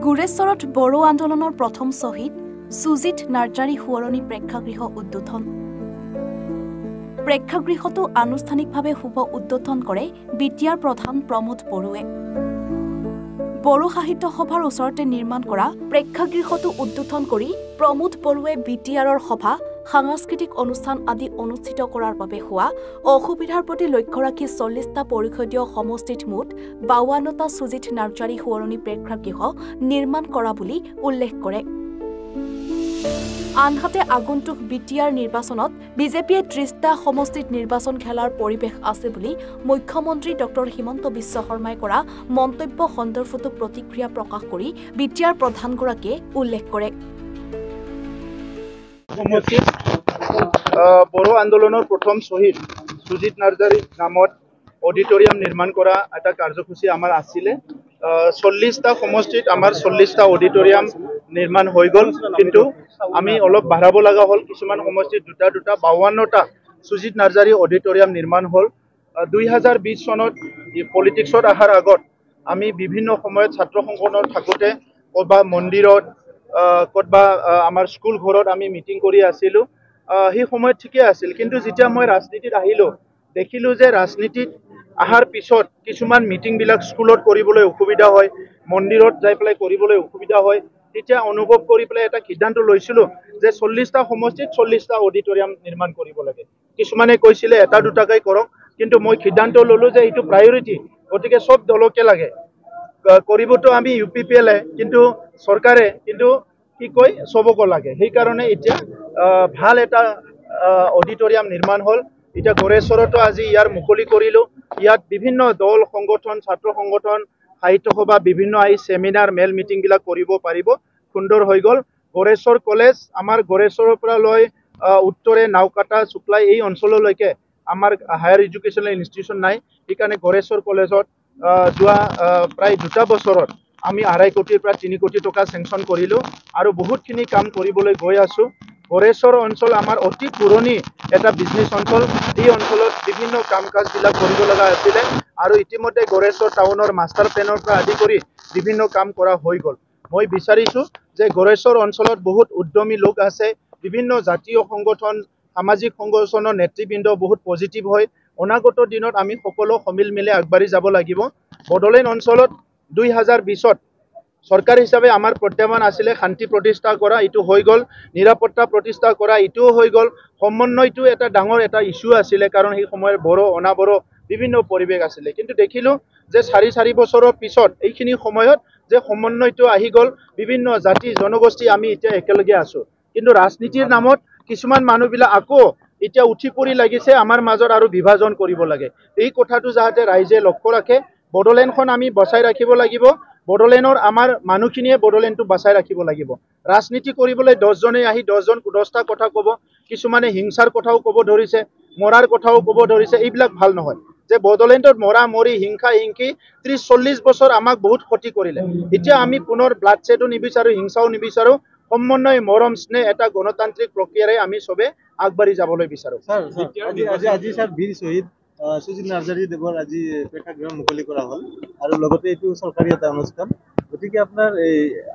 গুৰেশ্বৰত বড়ো আন্দোলনৰ প্ৰথম শ্বহীদ সুজিত নাৰ্জাৰী সোঁৱৰণী প্ৰেক্ষাগৃহ উদ্বোধন। প্ৰেক্ষাগৃহটো আনুষ্ঠানিকভাৱে শুভ উদ্বোধন কৰে বিটিআৰ প্ৰধান প্ৰমোদ বড়োৱে। বড়ো সাহিত্য সভাৰ ওচৰতে নিৰ্মাণ কৰা প্ৰেক্ষাগৃহটো উদ্বোধন কৰি প্ৰমোদ বড়োৱে বিটিআৰৰ সভা সাংস্কৃতিক অনুষ্ঠান আদি অনুষ্ঠিত কৰাৰ বাবে হোৱা অসুবিধাৰ প্ৰতি লক্ষ্য ৰাখি ৪০টা পৰিষদীয় সমষ্টিত মুঠ ৫২টা সুজিত নাৰ্জাৰী সোঁৱৰণী প্ৰেক্ষাগৃহ নিৰ্মাণ কৰা বুলি উল্লেখ কৰে। আনহাতে আগন্তুক বিটিআৰ নিৰ্বাচনত বিজেপিয়ে ৩০টা সমষ্টিত নিৰ্বাচন খেলাৰ পৰিৱেশ আছে বুলি মুখ্যমন্ত্ৰী ডক্টৰ হিমন্ত বিশ্ব শৰ্মাই কৰা মন্তব্য সন্দৰ্ভতো প্ৰতিক্ৰিয়া প্ৰকাশ কৰি বিটিআৰ প্ৰধানগৰাকীয়ে উল্লেখ কৰে। বড়ো আন্দোলনৰ প্ৰথম শ্বহীদ সুজিত নাৰ্জাৰী নামত অডিটৰিয়াম নিৰ্মাণ কৰা এটা কাৰ্যসূচী আমাৰ আছিলে। ৪০টা সমষ্টিত আমাৰ ৪০টা অডিটৰিয়াম নিৰ্মাণ হৈ গ'ল, কিন্তু আমি অলপ বাঢ়াব লগা হ'ল। কিছুমান সমষ্টিত দুটা ৫২টা সুজিত নাৰ্জাৰী অডিটৰিয়াম নিৰ্মাণ হ'ল। ২০২০ চনত পলিটিক্সত অহাৰ আগত আমি বিভিন্ন সময়ত ছাত্ৰ সংগঠনত থাকোঁতে ক'ৰবা মন্দিৰত ক'ৰবা আমাৰ স্কুল ঘৰত আমি মিটিং কৰি আছিলোঁ। সেই সময়ত ঠিকে আছিল, কিন্তু যেতিয়া মই ৰাজনীতিত আহিলোঁ দেখিলোঁ যে ৰাজনীতিত অহাৰ পিছত কিছুমান মিটিংবিলাক স্কুলত কৰিবলৈ অসুবিধা হয়, মন্দিৰত যাই পেলাই কৰিবলৈ অসুবিধা হয়। তেতিয়া অনুভৱ কৰি পেলাই এটা সিদ্ধান্ত লৈছিলোঁ যে ৪০টা সমষ্টিত ৪০টা অডিটৰিয়াম নিৰ্মাণ কৰিব লাগে। কিছুমানে কৈছিলে এটা দুটাকৈ কৰক, কিন্তু মই সিদ্ধান্ত ল'লোঁ যে এইটো প্ৰায়ৰিটি, গতিকে চব দলকে লাগে। কৰিবতো আমি UPPLে, কিন্তু চৰকাৰে কিন্তু কি কয় চবকো লাগে। সেইকাৰণে এতিয়া ভাল এটা অডিটৰিয়াম নিৰ্মাণ হ'ল। এতিয়া গুৰেশ্বৰতো আজি ইয়াৰ মুকলি কৰিলোঁ। ইয়াত বিভিন্ন দল সংগঠন, ছাত্ৰ সংগঠন, সাহিত্য সভা বিভিন্ন চেমিনাৰ মেল মিটিংবিলাক কৰিব পাৰিব। সুন্দৰ হৈ গ'ল। গুৰেশ্বৰ কলেজ আমাৰ গুৰেশ্বৰৰ পৰা লৈ উত্তৰে নাওকাটা চুকলাই এই অঞ্চললৈকে আমাৰ হায়াৰ এডুকেশ্যনেল ইনষ্টিটিউশ্যন নাই। সেইকাৰণে গুৰেশ্বৰ কলেজত যোৱা প্ৰায় 2 বছৰত আমি ২.৫ কোটিৰ পৰা ৩ কোটি টকা চেংচন কৰিলোঁ আৰু বহুতখিনি কাম কৰিবলৈ গৈ আছোঁ। গুৰেশ্বৰ অঞ্চল আমাৰ অতি পুৰণি এটা বিজনেছ অঞ্চল। এই অঞ্চলত বিভিন্ন কাম কাজবিলাক কৰিব লগা আছিলে আৰু ইতিমধ্যে গুৰেশ্বৰ টাউনৰ মাষ্টাৰ প্লেনৰ পৰা আদি কৰি বিভিন্ন কাম কৰা হৈ গ'ল। মই বিচাৰিছোঁ যে গুৰেশ্বৰ অঞ্চলত বহুত উদ্যমী লোক আছে, বিভিন্ন জাতীয় সংগঠন, সামাজিক সংগঠনৰ নেতৃবৃন্দ বহুত পজিটিভ হয়। অনাগত দিনত আমি সকলো সমিল মিলি আগবাঢ়ি যাব লাগিব। বড়োলেণ্ড অঞ্চলত ২০২০ত চৰকাৰ হিচাপে আমাৰ প্ৰত্যাহ্বান আছিলে শান্তি প্ৰতিষ্ঠা কৰা, এইটো হৈ গ'ল। নিৰাপত্তা প্ৰতিষ্ঠা কৰা, এইটোও হৈ গ'ল। সমন্বয়টো এটা ডাঙৰ এটা ইছ্যু আছিলে, কাৰণ সেই সময়ত বড়ো অনাবড়ো বিভিন্ন পৰিৱেশ আছিলে, কিন্তু দেখিলোঁ যে ৪ বছৰৰ পিছত এইখিনি সময়ত যে সমন্বয়টো আহি গ'ল। বিভিন্ন জাতি জনগোষ্ঠী আমি এতিয়া একেলগে আছোঁ, কিন্তু ৰাজনীতিৰ নামত কিছুমান মানুহবিলাক আকৌ এতিয়া উঠি পৰি লাগিছে আমাৰ মাজত আৰু বিভাজন কৰিব লাগে। এই কথাটো যাতে ৰাইজে লক্ষ্য ৰাখে। বড়োলেণ্ডখন আমি বচাই ৰাখিব লাগিব। বড়োলেণ্ডৰ আমাৰ মানুহখিনিয়ে বড়োলেণ্ডটো বচাই ৰাখিব লাগিব। ৰাজনীতি কৰিবলৈ 10জনে আহি 10টা কথা ক'ব, কিছুমানে হিংসাৰ কথাও ক'ব ধৰিছে, মৰাৰ কথাও ক'ব ধৰিছে। এইবিলাক ভাল নহয়। যে বড়োলেণ্ডত মৰা মৰি হিংসা হিংসি 30-40 বছৰ আমাক বহুত ক্ষতি কৰিলে। এতিয়া আমি পুনৰ ব্লাড ছেডো নিবিচাৰোঁ, হিংসাও নিবিচাৰোঁ। সমন্বয়, মৰম, স্নেহ এটা গণতান্ত্ৰিক প্ৰক্ৰিয়াৰে আমি চবে আগবাঢ়ি যাবলৈ বিচাৰোঁ। আজি ছাৰ বীৰ শ্বহীদ সুজিত নাৰ্জাৰী দেৱৰ আজি প্ৰেক্ষাগৃহ মুকলি কৰা হ'ল আৰু লগতে এইটো চৰকাৰী এটা অনুষ্ঠান। গতিকে আপোনাৰ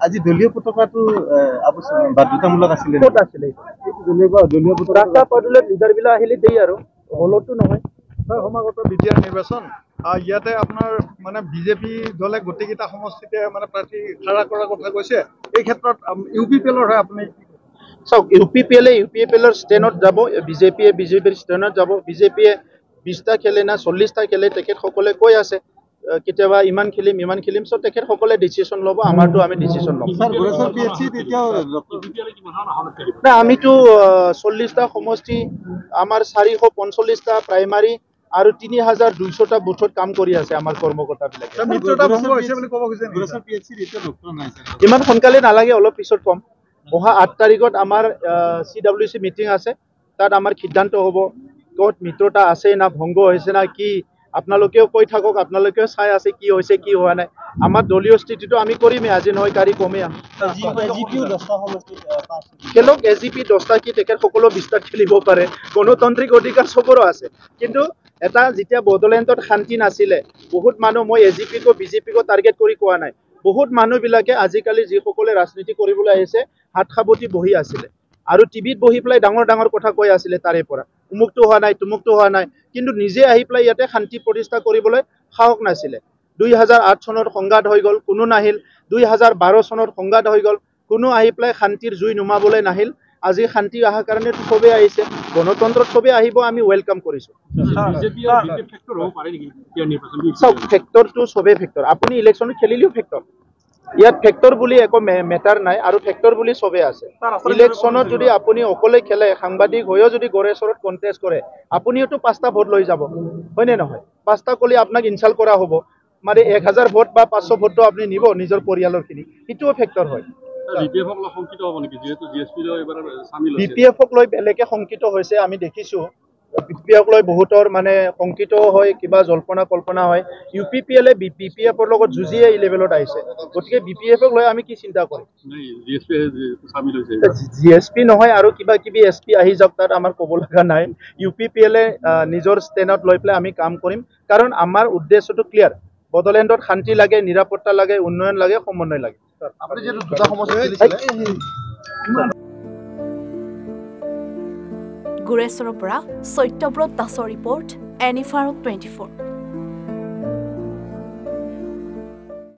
আজি দলীয় পতাকাটো বাধ্যতামূলক আছিলে? ক'ত আছিলে দলীয় পতাকা? লিডাৰবিলাক আহিলে দেই আৰু হলতো নহয়। সমাগত বিটিআৰ নিৰ্বাচন ইয়াতে আপোনাৰ মানে বিজেপি দলে গোটেইকেইটা সমষ্টিতে মানে প্ৰাৰ্থী খাৰা কৰাৰ কথা কৈছে। এই ক্ষেত্ৰত UPPLৰ হয় আপুনি চাওক, UPPLৰ ষ্টেণ্ডত যাব, বিজেপিৰ ষ্টেণ্ডত যাব। বিজেপিয়ে 20টা খেলে না 40টা খেলে, তেখেতসকলে কৈ আছে কেতিয়াবা ইমান খেলিম। চ' তেখেতসকলে ডিচিশ্যন ল'ব, আমাৰতো আমি ডিচিশ্যন ল'ম। না, আমিতো 40টা সমষ্টি, আমাৰ 445টা প্ৰাইমাৰী আৰু 3200টা বুথত কাম কৰি আছে আমাৰ কৰ্মকৰ্তাবিলাকে। ইমান সোনকালে নালাগে, অলপ পিছত কম। অহা 8 তাৰিখত আমাৰ CWC মিটিং আছে। তাত আমাৰ সিদ্ধান্ত হ'ব ক'ত মিত্ৰতা আছে না ভংগ হৈছে না কি। আপোনালোকেও কৈ থাকক, আপোনালোকেও চাই আছে কি হৈছে কি হোৱা নাই। আমাৰ দলীয় স্থিতিটো আমি কৰিমেই, আজি নহয় কালি কমেই। খেলক, AGP 10টা কি তেখেতসকলো 20টা খেলিব পাৰে, গণতান্ত্ৰিক অধিকাৰ চবৰো আছে। কিন্তু এটা যেতিয়া বড়োলেণ্ডত শান্তি নাছিলে, বহুত মানুহ, মই AGPকো BJPকো টাৰ্গেট কৰি কোৱা নাই, বহুত মানুহবিলাকে আজিকালি যিসকলে ৰাজনীতি কৰিবলৈ আহিছে হাত সাৱটি বহি আছিলে আৰু টিভিত বহি পেলাই ডাঙৰ ডাঙৰ কথা কৈ আছিলে তাৰে পৰা উমুকটো হোৱা নাই তুমুকটো হোৱা নাই কিন্তু নিজে আহি পেলাই ইয়াতে শান্তি প্ৰতিষ্ঠা কৰিবলৈ সাহস নাছিলে 2008 চনত সংঘাত হৈ গ'ল কোনো নাহিল 2012 চনত সংঘাত হৈ গ'ল কোনো আহি পেলাই শান্তিৰ জুই নুমাবলৈ নাহিল আজি শান্তি অহাৰ কাৰণে সবে আহিছে গণতন্ত্ৰত সবে আহিব আমি ওয়েলকাম কৰিছো সব ফেক্টৰটো সবে ফেক্টৰ আপুনি ইলেকশ্যন খেলিলেও ফেক্টৰ ইয়াত ফেক্টৰ বুলি একো মেটাৰ নাই আৰু ফেক্টৰ বুলি সবে আছে ইলেকশ্যনত যদি আপুনি অকলে খেলে সাংবাদিক হৈও যদি গড়েশ্বৰত কণ্টেষ্ট কৰে আপুনিওতো 5টা ভোট লৈ যাব হয়নে নহয় 5টা কলি আপোনাক ইনচাল্ট কৰা হ'ব মানে 1000 ভোট বা 500 ভোটটো আপুনি নিব নিজৰ পৰিয়ালৰখিনি এটোও ফেক্টৰ হয় বিপিএফক লৈ বেলেগে শংকিত হৈছে আমি দেখিছো বিপিএফক লৈ বহুতৰ মানে শংকিত হয় কিবা জল্পনা কল্পনা হয় ইউপিপিএলে বিপিএফৰ লগত যুঁজিয়ে এই লেভেলত আহিছে গতিকে বিপিএফক লৈ আমি কি চিন্তা কৰিম জিএসপি নহয় আৰু কিবা কিবি এসপি আহি যাওক তাত আমাৰ ক'ব লগা নাই ইউপিপিএলে নিজৰ ষ্টেণ্ডত লৈ পেলাই আমি কাম কৰিম কাৰণ আমাৰ উদ্দেশ্যটো ক্লিয়াৰ বড়োলেণ্ডত শান্তি লাগে নিৰাপত্তা লাগে উন্নয়ন লাগে সমন্বয় লাগে আপুনি যেটো দুটা সমস্যা গুৰেশ্বৰৰ পৰা সত্যব্ৰত দাসৰ ৰিপৰ্ট এনিফাৰ 24